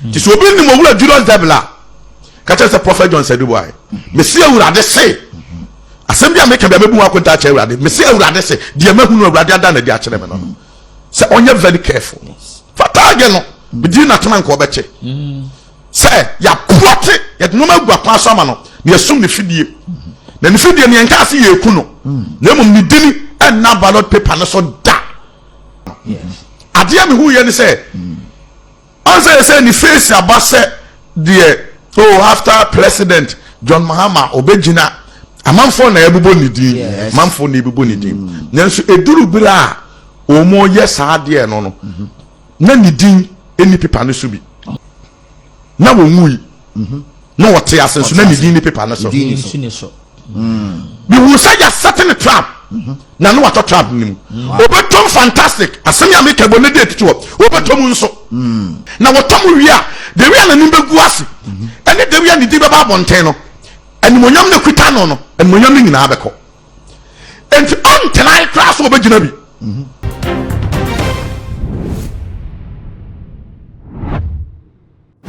Ti so obi ni mo wura Julius Debrah. Ka che say prophet John said boy. Me see awurade say. Asem bia make bia mebu akonta che awurade. Me see awurade say de mahunu awurade ada na de a kire me no. Say onye very careful. Fata ge no. Be di na tena nko obeche. Say ya prote ya no magu akwa so ama no. Ne asum ne fidie. Na ne fidie ne enka ase ye ku no. Na mum ni dini and na ballot paper no so da. Yes. Adia me hu ye ne say. Answer say ni face abase the after President John Mahama obejina amanfo na ebubo ni din manfo na ebubo ni din nanso eduru bira omo yesa ade no no na ni din eni paper no so bi na wo nui no wote asenso na ni din ni paper no so Din so. bi wo say ya setting a trap na no wato trap nim obetom fantastic asem ya make bo ne dey tito obetom nso na wotom wi a de wi na nimbe gu ase ene de wi a ni di baba bonten no enimonyam na kuta no no enimonyam ni nyina abeko enti antenai class obegina bi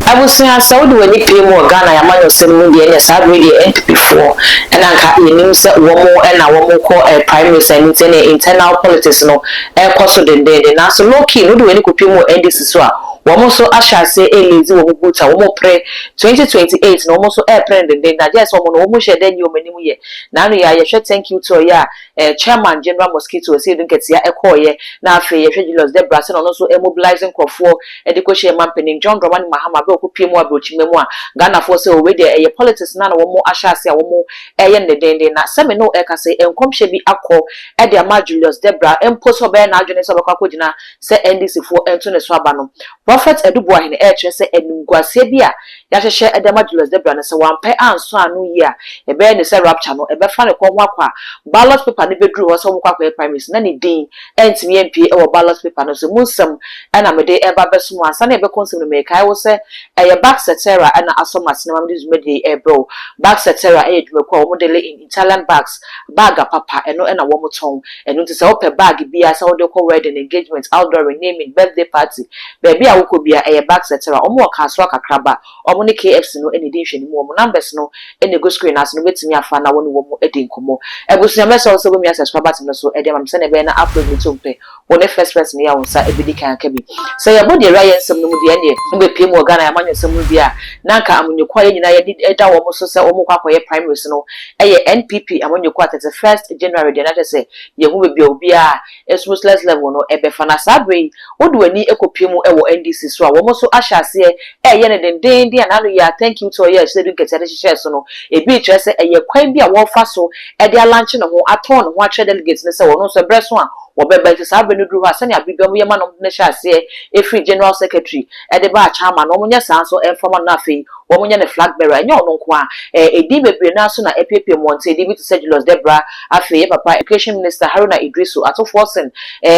Abusia Saudi when you pay more Ghana Yamano Semundi and Sabri before and I mean say womo and a woman call a primaries and internal politics no air cost of the day now so low key no do any could pay more and this is what woman so Asha say a lazy woman put a woman pray 2028 no almost air plan the day that just woman almost share then you many year now you should thank you to ya chairman General Mosquito say don't get ya a call ye now for your Julius Debrah and also mobilizing for education man penning John Roman Mahama pay more broaching memoir Ghana for say already a politics none one more Asha say one more the day na semi no eka say and come she be akọ e de ama Julius Debrah and post obe na adwene so bekwa kodina say NDC for ento ne so aba no prophet Debrah hin e tre say enungwase bia ya hwehwe e de ama Julius Debrah na say wan pe anso anu yi a e be ne say rapture no e be fa ne ko ho akwa ballot paper ne bedru ho so mo kwa primaries na ne din entimi MP e wo ballot paper no so munsam e na me de e ba beso mu ansa na e be konsum no me kai wo say a back setera and asoma cinema this made bro back setera e dweko model in Italian bags bag papa eno na wo moton eno to say open bag bia say wo de ko wedding engagement outdoor renaming birthday party baby a wo ko bia e back setera omo ka so akakraba omo ne KFC no eni din hwani mu omo numbers no eni go screen as no betimi afa na wo no wo mo edin komo ebusu mesa so bo mi subscribe no so e dem am say na be na upload me to mpe wo ne first person ya wo sa ebidi kan ka bi say your body right ensem no mu de ene mbe pie mu Ghana ya manyo semu bia nanka amanyekwa ye nyina ye eda wo mo so se wo mo kwakoye primaries no eye NPP amanyekwa 31st January de na say ye hu bia obi a smoothless level no ebefa na sabre odu ani ekopie mu ewo NDC so a wo mo so ahyase eye ne denden dia na no ya thank you to ye say do ketare hye so no ebi kire say eye kwan bia wo fa so e de launch no ho aton no ho atre delegates ne say wo no so breso a wo beba ti sabre no duru ha sane abibam ye ma no ne hyase e free general secretary e de ba chairman no munya sanso e forma na fe wo munya ne flag bearer enye ono nko a edi bebre na so na epepe monte edi bi to say Julius Debrah afi papa education minister Haruna Idrisu ato forcing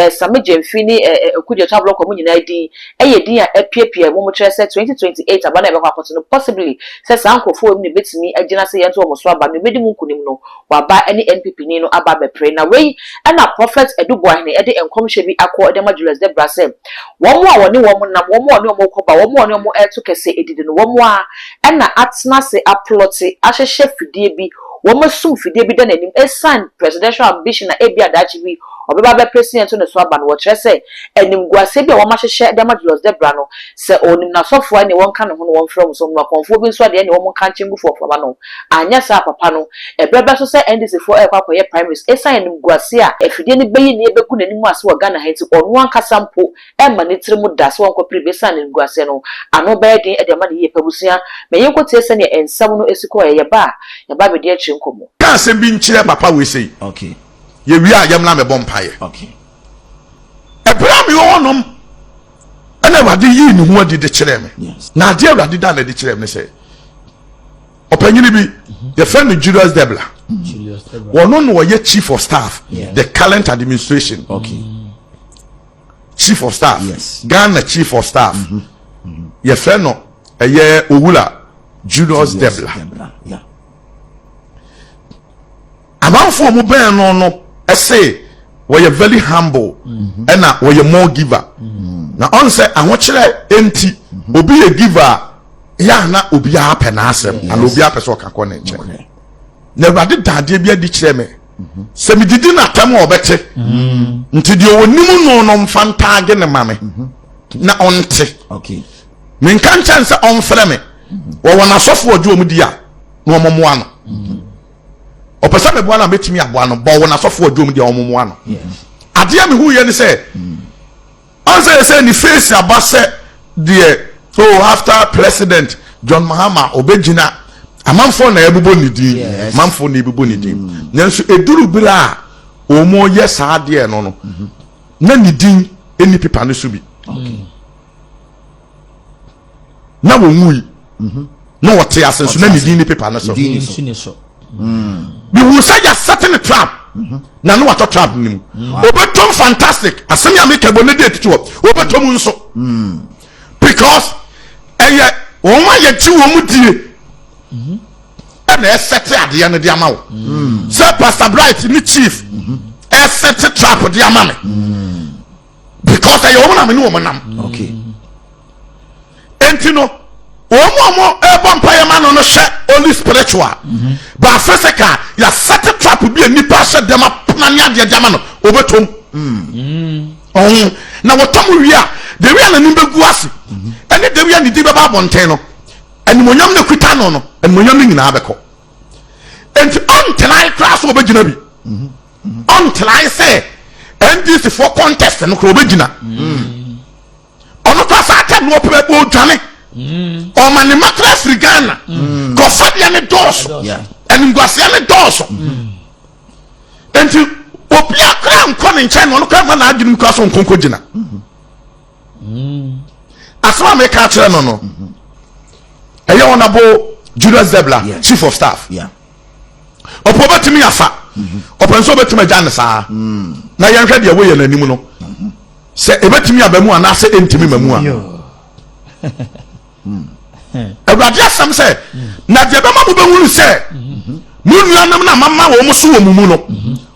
Sameje Mfini okudio tablo ko munyina di din a epepe mo mo kire say 2028 abana e be kwakoto no possibly say sankofo em ne betimi agina say yento mo so aba no bedi mu nkunim no waba any NPP ni no aba be pre na we na prophet Debrah ne e de enkomhye bi akọ de ma Julius Debrah say wo mo a woni wo mo nam wo mo oni wo mo koba wo mo oni wo mo eto kese edidi no wo mo a na atna se aploti ahyehye fidie bi wo mo sum fidie bi da nanim esan presidential ambition na ebia dachi bi obeba be president no so aba no wo kire say enim guase bi wo ma hyehye de ma Julius Debrah no se onim na sofo ani won ka ne ho no won from so no konfo bi so de ani wo mo ka nchimgu fo aba no anya sa papa no ebrebe so say NDC for ekwakoye primaries esan enim guase a efidie ni beyi ni ebeku nanim ase wo Ghana henti onu anka sampo e ma ne trimu da so won ko prebesan enim guase no ano be de e de ma ne ye pabusia me ye ko tie se ne ensam no esiko ye ba be de achi nkomo ka se bi nchire papa we sei Okay. ye wi a yamla me bompaye Okay. ebra mi wonom ana wade yi ni hu adi de kire me Yes. na ade awade da na de kire me say opanyini bi the friend Julius Debrah Julius Debrah. wono no ye chief of staff Yes. the current administration Okay. chief of staff Yes. Ghana chief of staff ye friend no eye owula Julius Debrah Yeah. amanfo mo ben no say we are very humble and we are more giver na on say ahokere enti obi ye giver ya na obi a penasem and obi a person ka ko ne nche na Awurade dade bia di kire me se me didi na tam obete nti de onim no no mfanta age ne mame na onte okay me kan chance on frɛ me wo wona sofo odu omudi a no omomoa no opesa me boa na betimi aboa no bo wona sofo odu omudi a omomoa no ade me hu ye ne se on say ni face abase de after President John Mahama obegina amanfo na ebubo nidi manfo na ebubo nidi nanso eduru bira omo ye saade no no na nidi eni pipa no so bi na wonui na wote asenso na nidi ni pipa no so Ni bi wu say ya setting a trap na no wato trap nim obetom fantastic asem ya make bo ne dey tito obetom nso because eye won ya ti wo mudie na set ade ya no dia ma wo say Pastor Bright ni chief set trap dia ma me because eye wo na me ni wo nam okay entino omo ebompa ya ma no no hwe only spiritual but physical ya set trap bi ani pa hwe dem apona nya de dia ma no obetom na wotom wi a de wi na nimbe gu ase ene de wi ni di baba bonten no animonyam na kuta no no animonyam ni nyina abeko enti until I class obegina bi until I say NDC for contest no ko obegina ono to sa ata no pe bo dwane o mani matras Ghana ko fabia ne doso eni ngwasia ne doso enti opia kra nko ne nche no kra ma na adwum kwa so nkonko gina asama me ka kire no no eye onabo Julius Debrah chief of staff opo betimi afa openso betimi agane saa na yenhwe de we ye nanim no se ebetimi abamu ana se entimi mamu a Awurade asam se na de bema mo behunu se munuanam na mama wo mo so wo mumu no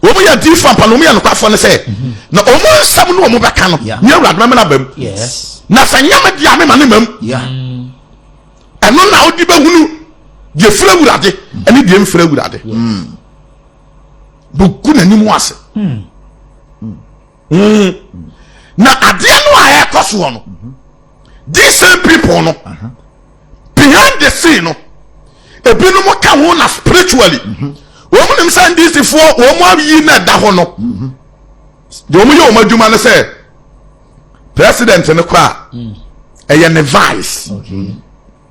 wo mo ya di fampa no mo ya no kwafo ne se na o mo nsam no mo beka no ne Awurade mama na bam na sanyam dia me mane mam eno na odi behunu de fra Awurade ene de mfra Awurade buku na nimu ase na ade no a ekoso no these same people no behind the scene no ebinu mo ka ho na spiritually wo mo nim say this for wo mo ayi na da ho no de wo mo ye wo madwuma no say president no kwa eye ne vice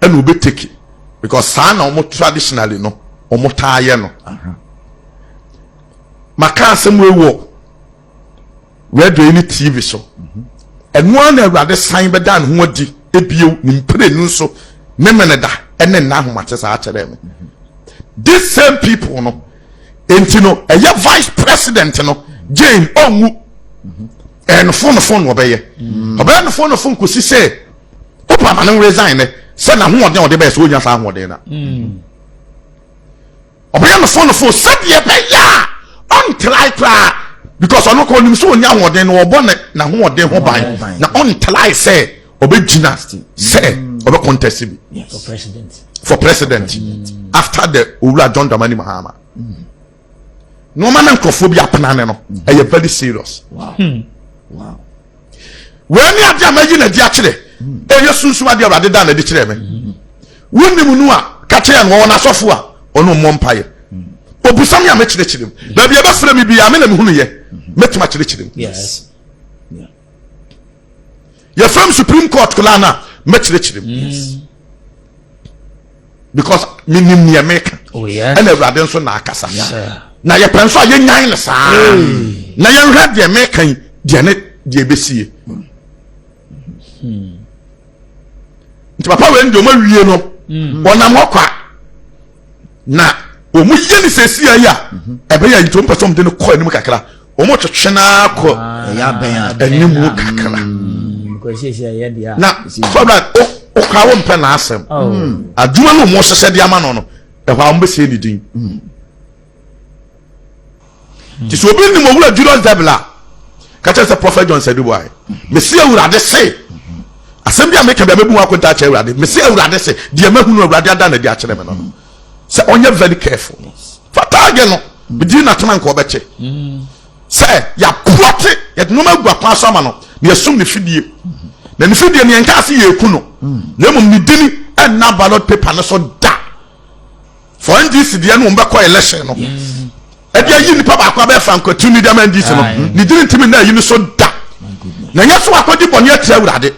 and we be take it because sana o mo traditionally no o mo taaye no maka asem we wo radio any TV so and one Awurade sign be dan ho adi ebio ni mpre nu so memene da ene na ahomate sa akere me this same people no enti no eye vice president no Jane onwu en phone obeye obeye no phone kosi say opa man resign ne se na ho ode be so onya sa ho ode na obeye no phone said ye be ya until I cry because ono ko nim so onya ho ode no obone na ho ode ho ban na until I say obegina say obe contest bi for president after the Owura John Dramani Mahama no man nkrophobia apana no e very serious wow when you are maji na di akire e yesunsu ade Awurade da na di kire me wonnim nu a ka kire no wona sofo a ono mo mpaye obusam ya me kire kire da bia ba fra mi bia me na me hunu ye metima kire kire yes ya from Supreme Court kulana me kire kire because minim ne make and Awurade nso na akasa na ye penso ye nyan ne saa na ye hwɛ de me kan de ne de besie nti papa we ndo ma wie no onam hokwa na o mu ye ni sesia ya ebe ya ntom person de no ko anim kakra o mo twetwe na ko ya ben anim kakra ko shesia ye dia na sobra o ka wo mpe na asem aduma no mo hye de ama no no e hwa mo be se ni din ti so bi ni mo wura Julius Debrah ka tell say prophet John said boy me see Awurade say asɛm make be mebu akonta ache awurade me se awurade se de mahunu awurade ada na de akyere me no se onye very careful fatage no be di na tena nko obeche se ya prote ya no magu akwa so ama no ne asum ne fidie na ne fidie ne enka ase ye ku no na mum ne dini and na ballot paper no so da for NDC de no mbekọ election no e de yi nipa ba kwa be fa nkwatu ni de man NDC no ne dini ntimi na yi no so da na nya so akodi bone atra awurade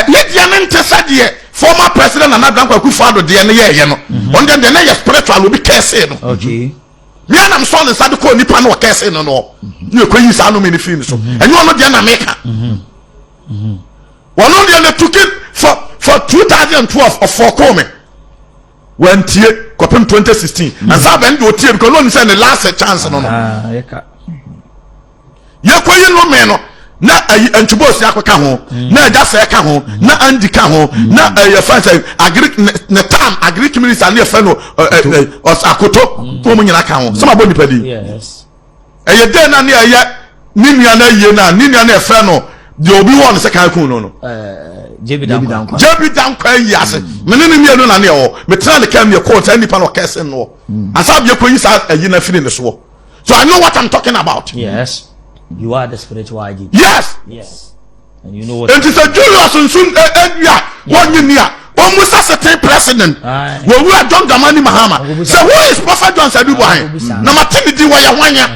ye dia ne ntesa de former president and Adam Akufo-Addo de ne ye no on de ne ye spiritual obi kese no okay me am so le sade ko nipa no kese no no ne ko yi sa no me ne fi so enyo no de na meka wono de ne took it for 2012 of for come when tie kopem 2016 and so ben do tie because no say the last chance no no ye ko yi no me no na antibos yakoka ho na ajase ka ho na andika ho na your friends agric ne tam agric minister na fe no osakoto ko mu nyina ka ho some aboni padi yes eye de na na eye ninia na ye na ninia na fe no de obi won se kan ku no jebi dan kwa yi ase me ne mi no na ne o me tra ne kam ye court any pan o kese no asab ye ko yi sa ayi na fini ne so I know what I'm talking about. Yes. You are the spiritual IG. Yes. Yes. And you know what. And it's a Julius and soon, one year. Almost as a president. Well, we are John Dramani Mahama. So who is Prophet John Sadubai? Number 10 di waya wanya.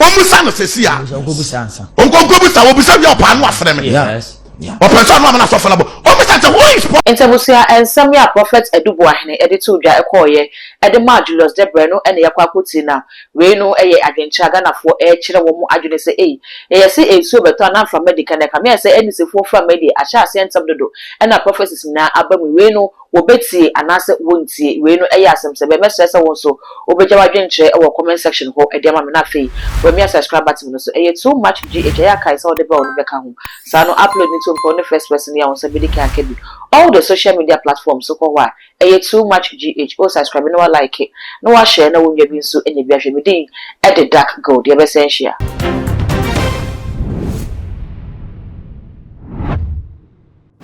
Almost an assessia. Uncle Busa will be saved your pan was for them. Yes. Or person woman as often. Almost at the voice. Interbusia and some ya prophets Edubwa, editor Jacoye, Edema Julius Debrah, and Yakwakutina. We know a again Chagana for a children adjunct say a say a sober turn from medical and come here say anything for from media. I shall send some to do. And our prophecies now above we know. Obeti anase wontie we no eyasem se be mesese won so obejawa dwenche e wo comment section ho e dem amena fe we me subscribe button no so e too much gh ya kai so de ba on be ka ho sa no upload ni to mpo no first person ya won se be kan kebi all the social media platforms so ko wa e too much gh o subscribe no like it no wa share na wonwa bi so enya bi ahwe me din e the dark gold ye be sen share.